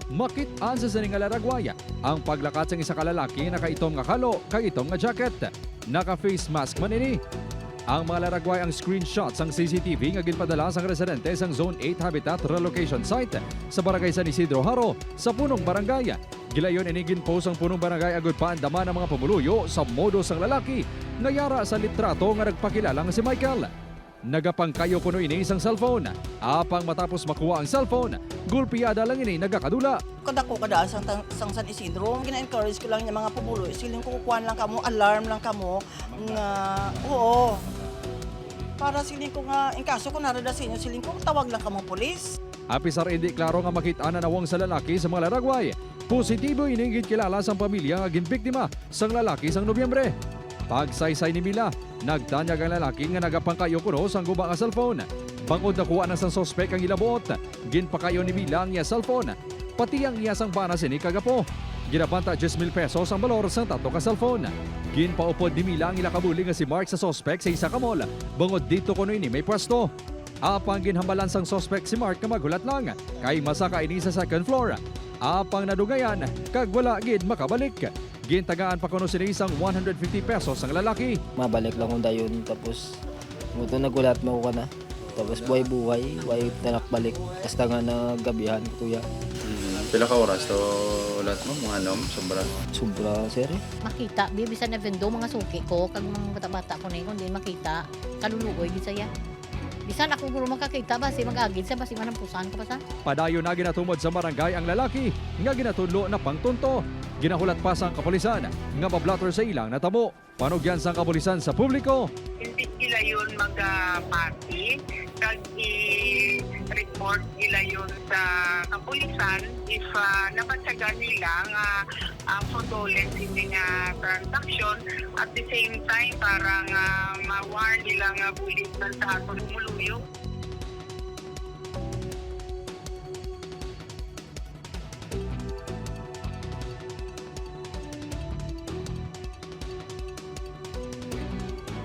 Makit-an sa sining nga laragwaya ang paglakat sang isa ka lalaki nakaitom nga kalo kag itom nga jacket. Naka-face mask man ini. Ang mga laragway ang screenshots ang CCTV nga ginpadala sang residente sang Zone 8 Habitat Relocation Site sa barangay San Isidro Haro sa punong barangay. Gilayon ini ginpost ang punong barangay agud paandaman ng mga pamuluyo sa modo sang lalaki nga yara sa litrato nga nagpakilala nga si Michael. Nagapangkayo kuno ini isang cellphone. Apang matapos makuha ang cellphone, gulpiyada lang ini nagakadula. Kadako kadaan sang San Isidro, gina-encourage ko lang yung mga pumulo. Siling ko kukuhan lang kamo, alarm lang kamo nga oo. Para siling ko nga, in kaso kung narada sa inyo, siling ko tawag lang kamo pulis. Apisar hindi klaro nga makita na nawang sa lalaki sa mga laragway. Positibo iningid kilala sang pamilya nga ginbiktima sang lalaki sang Nobyembre. Pagsaysay ni Mila, nagtanyag ang lalaki nga nagapangkayo kuno sang guba nga cellphone. Bangod nakuha na sang sospek ang ilabot, ginpakayo ni Mila ang iya cellphone, pati ang iya sang bana sini kagapo. Ginabanta 10,000 pesos ang balor sang tato ka cellphone. Ginpaupod ni Mila ang ilakabuli nga si Mark sa sospek sa isa ka mall. Bangod dito kuno ini may pwesto. Apang ginhambalan sang sospek si Mark nga magulat lang kay masaka ini sa second floor. Apang nadugayan kag wala gid makabalik. Gintagaan pa kuno sini isang 150 pesos ang lalaki. Mabalik lang kung dayon tapos muto nagulat mo ko na. Tapos buhay-buhay, way balik. Basta nga nagabihan kuya. Pila ka oras to ulat mo mga anom sobra. Sobra sir. Makita, bibisan na vendo mga suki ko, kag mga bata-bata ko na yun, hindi makita, kaluluoy din saya. Bisan ako guro makakita ba, si mag-agid sa basi manampusan ka pa sa? Padayon na ginatumod sa barangay ang lalaki nga ginatudlo na pangtunto. Ginahulat pa sang kapulisan nga mablatter sa ilang natabo. Panugyan sang kapulisan sa publiko. Hindi sila yun mag-party, kag i-report nila yun sa kapulisan if napatsaga nila nga fraudulent hindi nga transaction at the same time parang ma-warn nila nga bulitan sa atong muluyo.